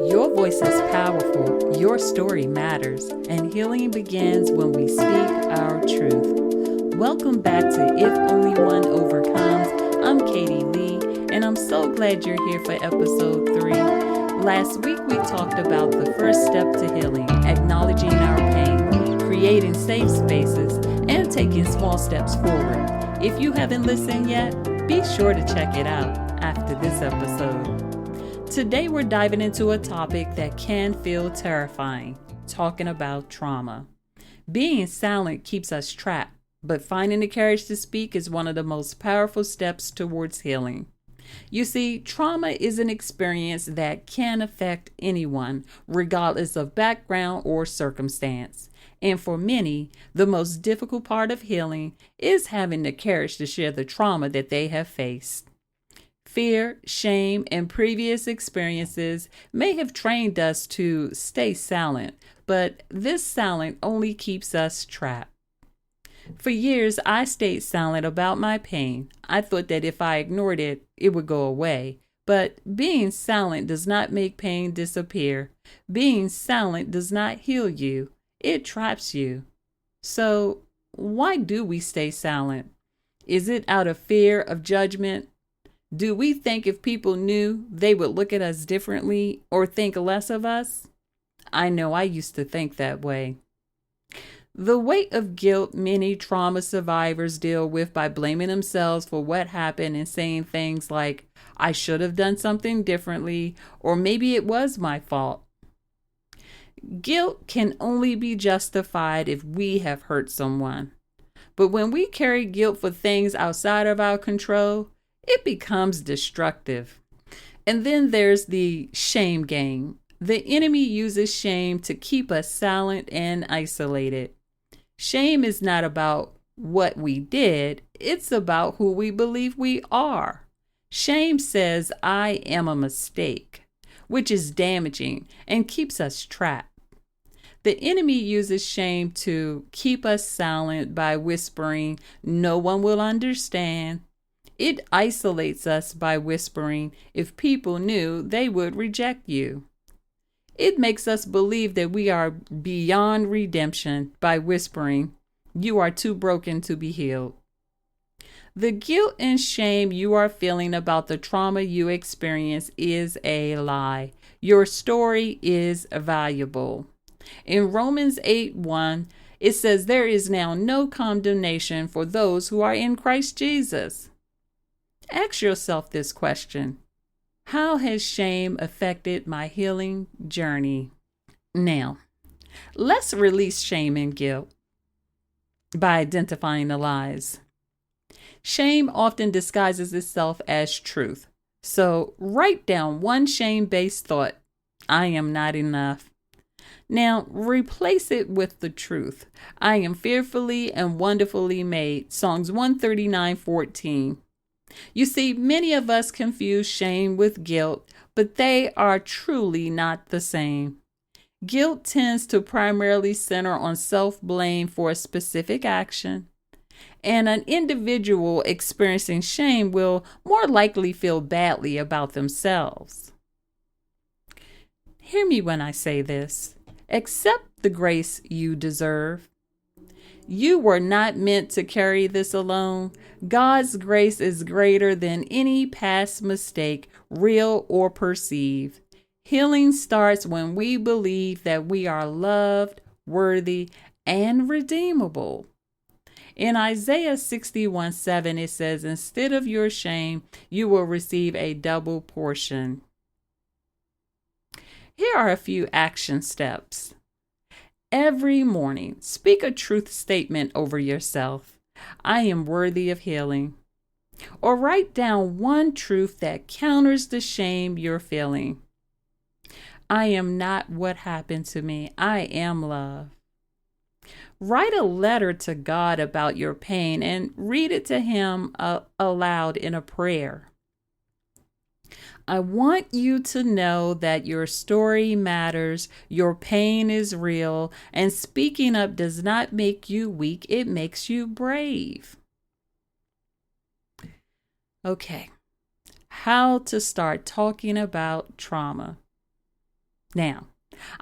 Your voice is powerful, your story matters, and healing begins when we speak our truth. Welcome back to If Only One Overcomes. I'm Katie Lee, and I'm so glad you're here for episode 3. Last week we talked about the first step to healing, acknowledging our pain, creating safe spaces, and taking small steps forward. If you haven't listened yet, be sure to check it out after this episode. Today we're diving into a topic that can feel terrifying, talking about trauma. Being silent keeps us trapped, but finding the courage to speak is one of the most powerful steps towards healing. You see, trauma is an experience that can affect anyone, regardless of background or circumstance. And for many, the most difficult part of healing is having the courage to share the trauma that they have faced. Fear, shame, and previous experiences may have trained us to stay silent, but this silence only keeps us trapped. For years, I stayed silent about my pain. I thought that if I ignored it, it would go away. But being silent does not make pain disappear. Being silent does not heal you. It traps you. So, why do we stay silent? Is it out of fear of judgment? Do we think if people knew, they would look at us differently or think less of us? I know I used to think that way. The weight of guilt many trauma survivors deal with by blaming themselves for what happened and saying things like, I should have done something differently, or maybe it was my fault. Guilt can only be justified if we have hurt someone. But when we carry guilt for things outside of our control, it becomes destructive. And then there's the shame game. The enemy uses shame to keep us silent and isolated. Shame is not about what we did, it's about who we believe we are. Shame says, I am a mistake, which is damaging and keeps us trapped. The enemy uses shame to keep us silent by whispering, no one will understand. It isolates us by whispering, if people knew, they would reject you. It makes us believe that we are beyond redemption by whispering, you are too broken to be healed. The guilt and shame you are feeling about the trauma you experience is a lie. Your story is valuable. In Romans 8:1, it says there is now no condemnation for those who are in Christ Jesus. Ask yourself this question. How has shame affected my healing journey? Now, let's release shame and guilt by identifying the lies. Shame often disguises itself as truth. So write down one shame-based thought. I am not enough. Now, replace it with the truth. I am fearfully and wonderfully made. Psalms 139:14. You see, many of us confuse shame with guilt, but they are truly not the same. Guilt tends to primarily center on self-blame for a specific action, and an individual experiencing shame will more likely feel badly about themselves. Hear me when I say this. Accept the grace you deserve. You were not meant to carry this alone. God's grace is greater than any past mistake, real or perceived. Healing starts when we believe that we are loved, worthy, and redeemable. In Isaiah 61:7, it says, instead of your shame, you will receive a double portion. Here are a few action steps. Every morning, speak a truth statement over yourself. I am worthy of healing. Or write down one truth that counters the shame you're feeling. I am not what happened to me. I am love. Write a letter to God about your pain and read it to Him aloud in a prayer. I want you to know that your story matters, your pain is real, and speaking up does not make you weak, it makes you brave. Okay, how to start talking about trauma. Now,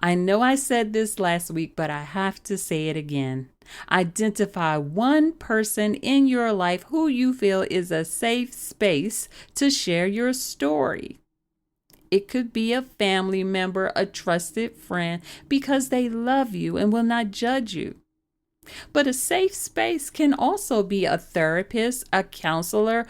I know I said this last week, but I have to say it again. Identify one person in your life who you feel is a safe space to share your story. It could be a family member, a trusted friend, because they love you and will not judge you. But a safe space can also be a therapist, a counselor,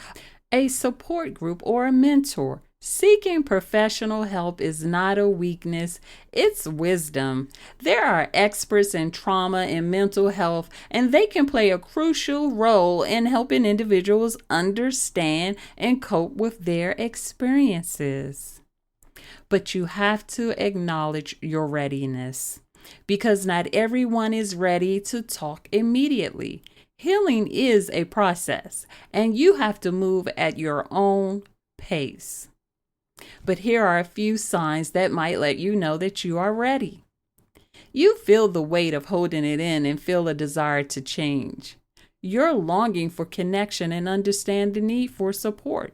a support group, or a mentor. Seeking professional help is not a weakness, it's wisdom. There are experts in trauma and mental health, and they can play a crucial role in helping individuals understand and cope with their experiences. But you have to acknowledge your readiness, because not everyone is ready to talk immediately. Healing is a process, and you have to move at your own pace. But here are a few signs that might let you know that you are ready. You feel the weight of holding it in and feel a desire to change. You're longing for connection and understand the need for support.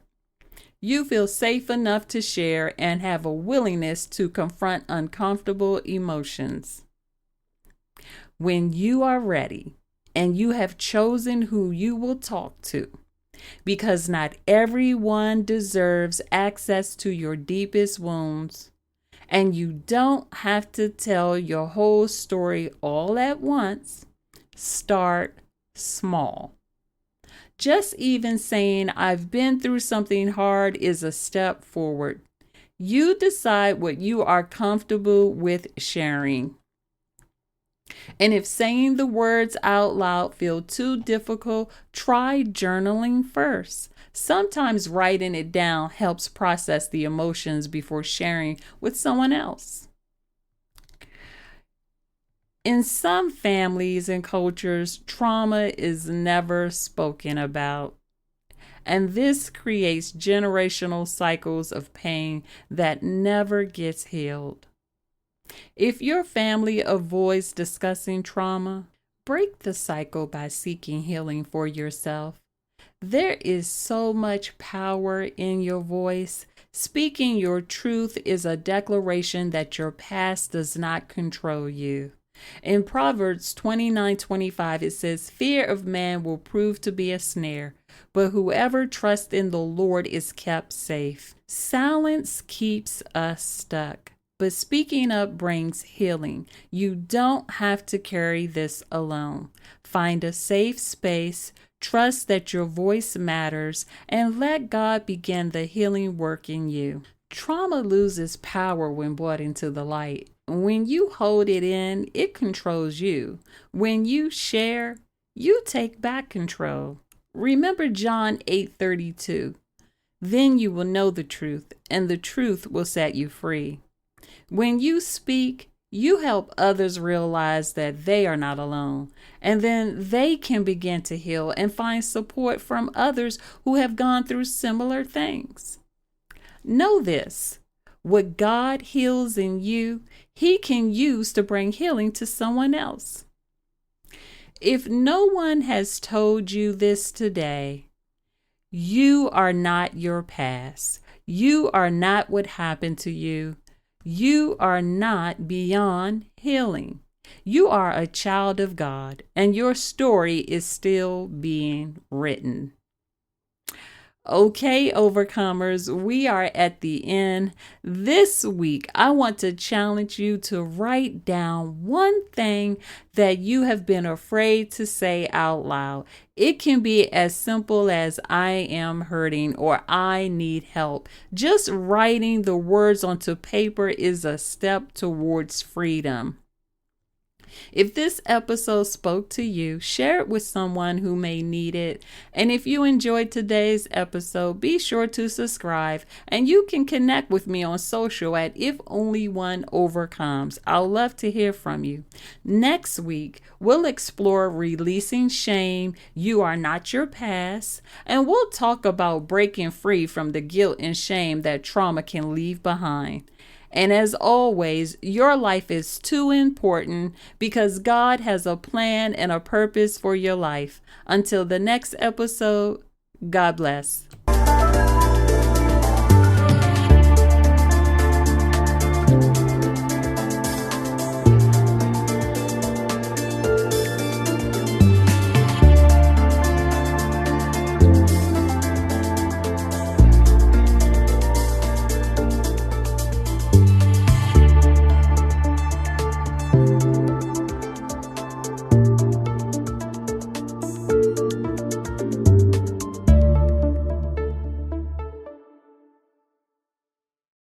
You feel safe enough to share and have a willingness to confront uncomfortable emotions. When you are ready and you have chosen who you will talk to, because not everyone deserves access to your deepest wounds, and you don't have to tell your whole story all at once, start small. Just even saying, "I've been through something hard," is a step forward. You decide what you are comfortable with sharing. And if saying the words out loud feel too difficult, try journaling first. Sometimes writing it down helps process the emotions before sharing with someone else. In some families and cultures, trauma is never spoken about. And this creates generational cycles of pain that never gets healed. If your family avoids discussing trauma, break the cycle by seeking healing for yourself. There is so much power in your voice. Speaking your truth is a declaration that your past does not control you. In Proverbs 29:25, it says, "Fear of man will prove to be a snare, but whoever trusts in the Lord is kept safe." Silence keeps us stuck, but speaking up brings healing. You don't have to carry this alone. Find a safe space, trust that your voice matters, and let God begin the healing work in you. Trauma loses power when brought into the light. When you hold it in, it controls you. When you share, you take back control. Remember John 8:32. Then you will know the truth, and the truth will set you free. When you speak, you help others realize that they are not alone, and then they can begin to heal and find support from others who have gone through similar things. Know this: what God heals in you, He can use to bring healing to someone else. If no one has told you this today, you are not your past. You are not what happened to you. You are not beyond healing. You are a child of God, and your story is still being written. Okay, overcomers, we are at the end. This week, I want to challenge you to write down one thing that you have been afraid to say out loud. It can be as simple as "I am hurting" or "I need help." Just writing the words onto paper is a step towards freedom. If this episode spoke to you, share it with someone who may need it. And if you enjoyed today's episode, be sure to subscribe. And you can connect with me on social at If Only One Overcomes. I'd love to hear from you. Next week, we'll explore releasing shame. You are not your past. And we'll talk about breaking free from the guilt and shame that trauma can leave behind. And as always, your life is too important because God has a plan and a purpose for your life. Until the next episode, God bless.